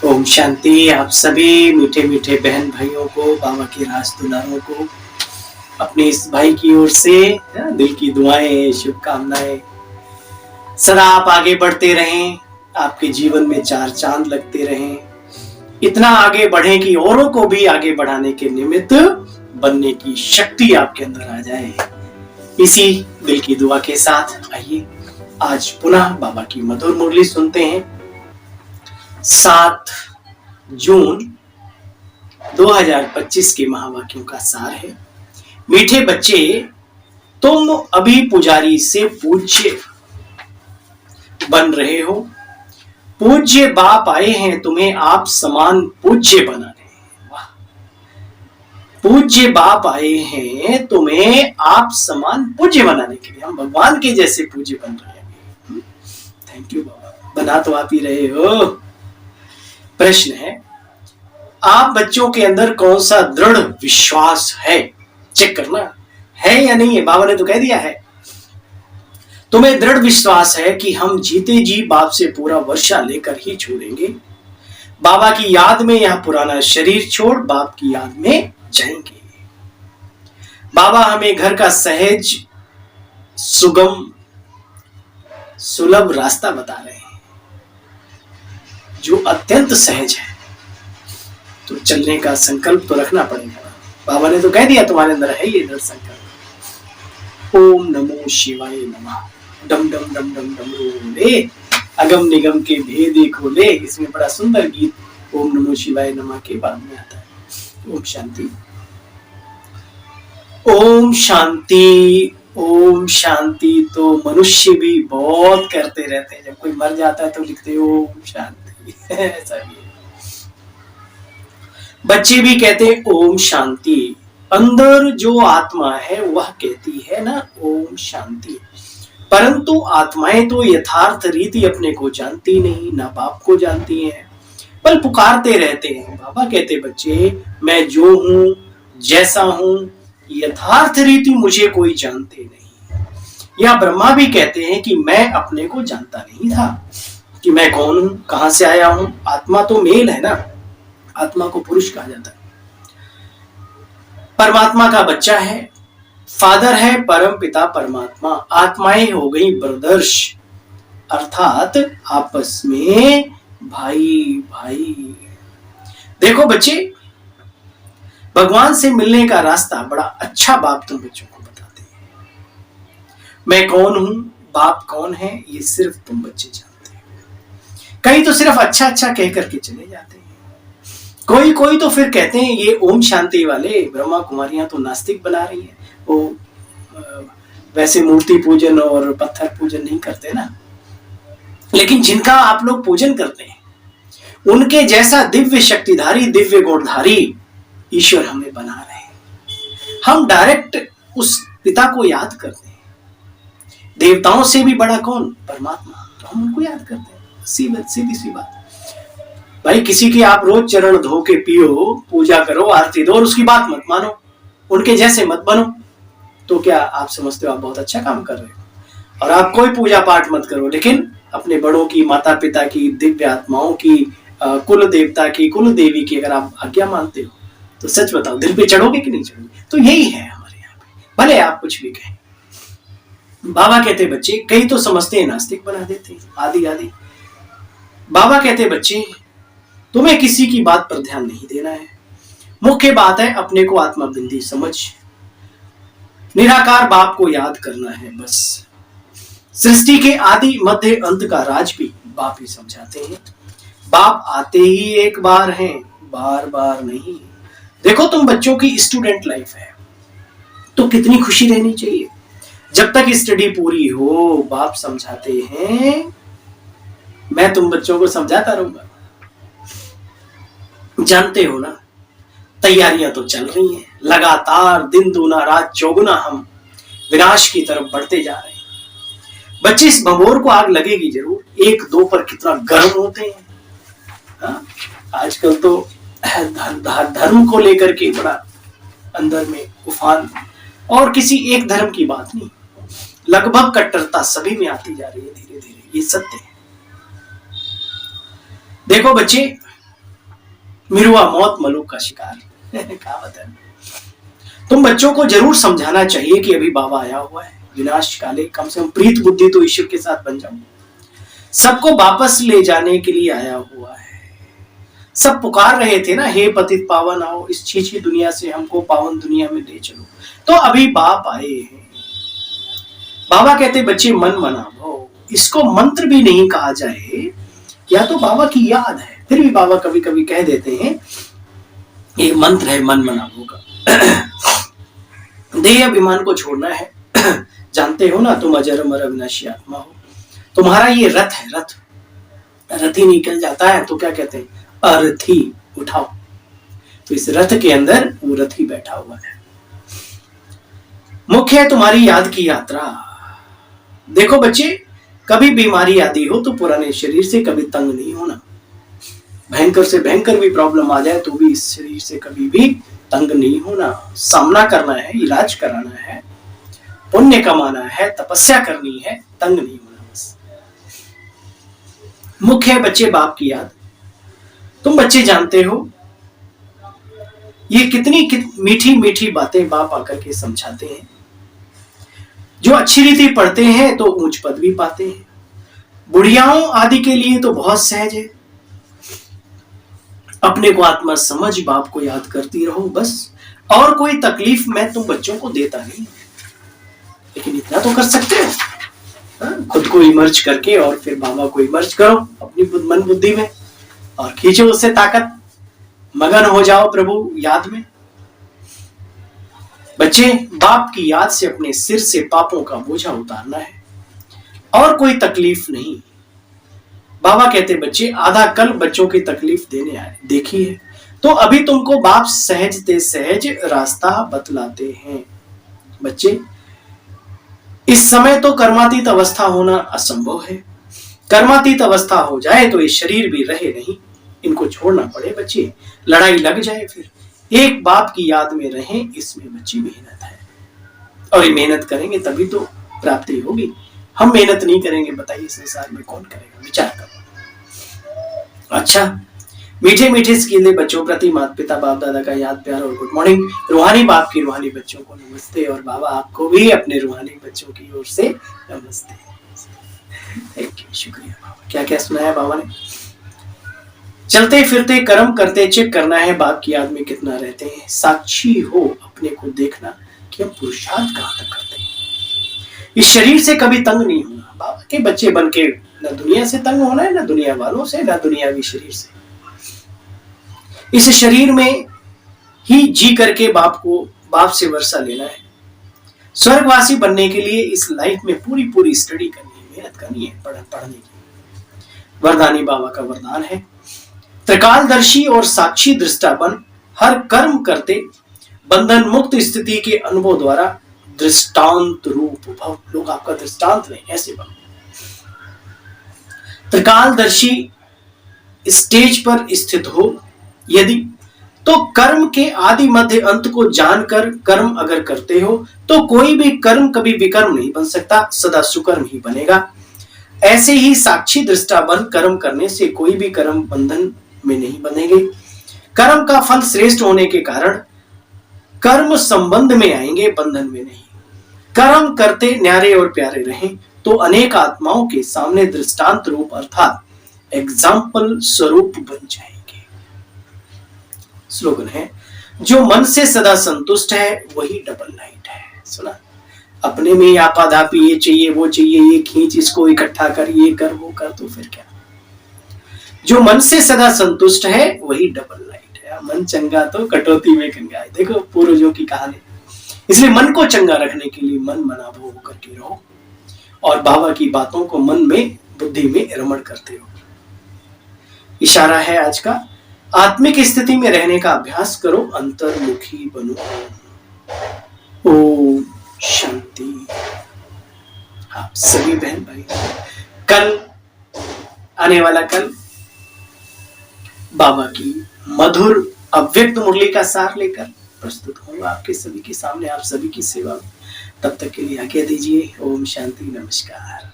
ओम शांति। आप सभी मीठे मीठे बहन भाइयों को, बाबा के राज दुलारों को अपने इस भाई की ओर से दिल की दुआएं, शुभकामनाएं। सदा आप आगे बढ़ते रहें, आपके जीवन में चार चांद लगते रहें, इतना आगे बढ़ें कि औरों को भी आगे बढ़ाने के निमित्त बनने की शक्ति आपके अंदर आ जाए। इसी दिल की दुआ के साथ आइए आज पुनः बाबा की मधुर मुरली सुनते हैं। 7 जून 2025 के महावाक्यों का सार है। मीठे बच्चे, तुम अभी पुजारी से पूज्य बन रहे हो। पूज्य बाप आए हैं तुम्हें आप समान पूज्य बनाने। वाह! पूज्य बाप आए हैं तुम्हें आप समान पूज्य बनाने के लिए। हम भगवान के जैसे पूज्य बन रहे हैं। थैंक यू बाबा, बना तो आप ही रहे हो। प्रश्न है, आप बच्चों के अंदर कौन सा दृढ़ विश्वास है? चेक करना है या नहीं है। बाबा ने तो कह दिया है। तुम्हें दृढ़ विश्वास है कि हम जीते जी बाप से पूरा वर्षा लेकर ही छोड़ेंगे। बाबा की याद में यह पुराना शरीर छोड़ बाप की याद में जाएंगे। बाबा हमें घर का सहज, सुगम, सुलभ रास्ता बता रहे हैं, जो अत्यंत सहज है। तो चलने का संकल्प तो रखना पड़ेगा। बाबा ने तो कह दिया तुम्हारे अंदर है ये दृढ़ संकल्प। ओम नमो शिवाय नमः। डम डम डम डम डम रोले, अगम निगम के भेदे खोले। इसमें बड़ा सुंदर गीत ओम नमो शिवाय नमः के बाद में आता है। ओम शांति। ओम शांति। ओम शांति तो मनुष्य भी बहुत करते रहते हैं। जब कोई मर जाता है तो लिखते ओम शांति। ऐसा भी है। बच्चे भी कहते हैं ओम शांति। अंदर जो आत्मा है वह कहती है ना ओम शांति। परंतु आत्माएं तो यथार्थ रीति अपने को जानती नहीं, ना बाप को जानती हैं, बल पुकारते रहते हैं। बाबा कहते बच्चे, मैं जो हूं, जैसा हूं, यथार्थ रीति मुझे कोई जानते नहीं। या ब्रह्मा भी कहते हैं कि मैं अपने को जानता नहीं था कि मैं कौन हूं, कहां से आया हूं। आत्मा तो मेल है ना, आत्मा को पुरुष कहा जाता है। परमात्मा का बच्चा है, फादर है परम पिता परमात्मा। आत्माएं हो गई ब्रदर्स, अर्थात आपस में भाई भाई। देखो बच्चे, भगवान से मिलने का रास्ता बड़ा अच्छा बाप तुम बच्चों को बताते हैं। मैं कौन हूं, बाप कौन है, ये सिर्फ तुम बच्चे जानते हैं। कहीं तो सिर्फ अच्छा अच्छा कह करके चले जाते हैं। कोई तो फिर कहते हैं ये ओम शांति वाले ब्रह्मा कुमारियां तो नास्तिक बना रही हैं। वो वैसे मूर्ति पूजन और पत्थर पूजन नहीं करते ना, लेकिन जिनका आप लोग पूजन करते हैं उनके जैसा दिव्य शक्तिधारी, दिव्य गुणधारी ईश्वर हमें बना रहे हैं। हम डायरेक्ट उस पिता को याद करते हैं। देवताओं से भी बड़ा कौन? परमात्मा। तो हम उनको याद करते हैं। सीधी सी बात भाई। किसी की आप रोज चरण धो के पियो, पूजा करो, आरती दो और उसकी बात मत मानो, उनके जैसे मत बनो, तो क्या आप समझते हो आप बहुत अच्छा काम कर रहे हो? और आप कोई पूजा पाठ मत करो, लेकिन अपने बड़ों की, माता पिता की, दिव्य आत्माओं की, कुल देवता की, कुल देवी की अगर आप आज्ञा मानते हो तो सच बताओ दिल पे चढ़ोगे कि नहीं चढ़ोगे? तो यही है हमारे यहाँ पे, भले आप कुछ भी कहें। बाबा कहते बच्चे, कई तो समझते हैं नास्तिक बना देते आदि आदि। बाबा कहते बच्चे, तुम्हें किसी की बात पर ध्यान नहीं देना है। मुख्य बात है अपने को आत्मा बिंदी समझ, निराकार बाप को याद करना है बस। सृष्टि के आदि मध्य अंत का राज भी बाप ही समझाते हैं। बाप आते ही एक बार हैं, बार बार नहीं। देखो तुम बच्चों की स्टूडेंट लाइफ है तो कितनी खुशी रहनी चाहिए। जब तक स्टडी पूरी हो बाप समझाते हैं, मैं तुम बच्चों को समझाता रहूंगा। जानते हो ना, तैयारियां तो चल रही हैं लगातार, दिन दूना रात चौगुना हम विनाश की तरफ बढ़ते जा रहे हैं। बच्चे, इस भंगोर को आग लगेगी जरूर। 1-2 पर कितना गर्म होते हैं। हाँ? आजकल तो धर्म को लेकर के बड़ा अंदर में उफान, और किसी एक धर्म की बात नहीं, लगभग कट्टरता सभी में आती जा रही है धीरे धीरे। ये सत्य है। देखो बच्चे, मिरुआ मौत मलुक का शिकार। कहावत है। तुम बच्चों को जरूर समझाना चाहिए कि अभी बाबा आया हुआ है, विनाश काले कम से कम प्रीत बुद्धि तो ईश्वर के साथ बन जाओ। सबको वापस ले जाने के लिए आया हुआ है। सब पुकार रहे थे ना, हे पतित पावन आओ, इस छीछी दुनिया से हमको पावन दुनिया में ले चलो। तो अभी बाप आए हैं। बाबा कहते बच्चे मन मनाओ। इसको मंत्र भी नहीं कहा जाए, या तो बाबा की याद है, फिर भी बाबा कभी कभी कह देते हैं ये मंत्र है मन मनाओ का। देह अभिमान को छोड़ना है। जानते हो ना तुम अजर अमर अविनाशी आत्मा हो। तुम्हारा ये रथ है, रथी निकल जाता है तो क्या कहते हैं, अरथी उठाओ। तो इस रथ के अंदर वो रथी बैठा हुआ है। मुख्य है तुम्हारी याद की यात्रा। देखो बच्चे, कभी बीमारी आती हो तो पुराने शरीर से कभी तंग नहीं होना। भयंकर से भयंकर भी प्रॉब्लम आ जाए तो भी इस शरीर से कभी भी तंग नहीं होना। सामना करना है, इलाज कराना है, पुण्य कमाना है, तपस्या करनी है, तंग नहीं होना। बस मुख्य है बच्चे बाप की याद। तुम बच्चे जानते हो ये कितनी मीठी मीठी बातें बाप आकर के समझाते हैं। जो अच्छी रीति पढ़ते हैं तो ऊंच पद भी पाते हैं। बुढ़ियाओं आदि के लिए तो बहुत सहज है। अपने को आत्मा समझ बाप को याद करती रहो बस। और कोई तकलीफ मैं तुम बच्चों को देता नहीं, लेकिन इतना तो कर सकते हो, खुद को इमर्ज करके और फिर बाबा को इमर्ज करो अपनी मन बुद्धि में और खींचो उससे ताकत। मगन हो जाओ प्रभु याद में। बच्चे, बाप की याद से अपने सिर से पापों का बोझा उतारना है और कोई तकलीफ नहीं। बाबा कहते बच्चे आधा कल बच्चों की तकलीफ देने आए, देखी है तो अभी तुमको बाप सहजते सहज रास्ता बतलाते हैं। बच्चे, इस समय तो कर्मातीत अवस्था होना असंभव है। कर्मातीत अवस्था हो जाए तो ये शरीर भी रहे नहीं, इनको छोड़ना पड़े बच्चे, लड़ाई लग जाए फिर। एक बाप की याद में रहें, इसमें बच्ची मेहनत है और ये मेहनत करेंगे तभी तो प्राप्ति होगी। हम मेहनत नहीं करेंगे, बताइए संसार में कौन करेगा? विचार करो। अच्छा, मीठे मीठे स्कीले बच्चों प्रति माता पिता बाप दादा का याद प्यार और गुड मॉर्निंग। रूहानी बाप की रूहानी बच्चों को नमस्ते और बाबा आपको भी अपने रूहानी बच्चों की ओर से नमस्ते। थैंक यू, शुक्रिया बाबा। क्या क्या सुनाया बाबा ने। चलते फिरते कर्म करते चेक करना है बाप की याद में कितना रहते हैं। साक्षी हो अपने को देखना कि हम पुरुषार्थ कहां तक करते हैं। इस शरीर से कभी तंग नहीं होना। बाबा के बच्चे बन के न दुनिया से तंग होना है, न दुनिया वालों से, न दुनियावी शरीर से। इस शरीर में ही जी करके बाप से वर्षा लेना है। स्वर्गवासी बनने के लिए इस लाइफ में पूरी पूरी स्टडी करनी है, मेहनत करनी है, पढ़ने की। वरदानी बाबा का वरदान है त्रिकालदर्शी और साक्षी दृष्टा बन हर कर्म करते बंधन मुक्त स्थिति के अनुभव द्वारा दृष्टांत रूप भव। लोग आपका दृष्टांत नहीं, ऐसे बनो। त्रिकालदर्शी स्टेज पर स्थित हो यदि, तो कर्म के आदि मध्य अंत को जानकर कर्म अगर करते हो तो कोई भी कर्म कभी विकर्म नहीं बन सकता, सदा सुकर्म ही बनेगा। ऐसे ही साक्षी दृष्टा बन कर्म करने से कोई भी कर्म बंधन में नहीं बनेंगे। कर्म का फल श्रेष्ठ होने के कारण कर्म संबंध में आएंगे, बंधन में नहीं। कर्म करते न्यारे और प्यारे रहें तो अनेक आत्माओं के सामने दृष्टांत रूप अर्थात एग्जाम्पल स्वरूप बन जाएंगे। स्लोगन है जो मन से सदा संतुष्ट है वही डबल लाइट है। सुना, अपने में आपाधापी, ये चाहिए वो चाहिए, ये खींच, इसको इकट्ठा कर, ये कर वो कर, तो फिर क्या। जो मन से सदा संतुष्ट है वही डबल लाइट है। मन चंगा तो कटौती में गंगा। देखो पूर्वजों की कहानी। इसलिए मन को चंगा रखने के लिए मन मना भोग करके रहो और बाबा की बातों को मन में बुद्धि में रमण करते हो। इशारा है आज का, आत्मिक स्थिति में रहने का अभ्यास करो, अंतर्मुखी बनो। ओम शांति। आप सभी बहन भाई, कल आने वाला कल बाबा की मधुर अव्यक्त मुरली का सार लेकर प्रस्तुत होगा आपके सभी के सामने, आप सभी की सेवा। तब तक के लिए आज्ञा दीजिए। ओम शांति, नमस्कार।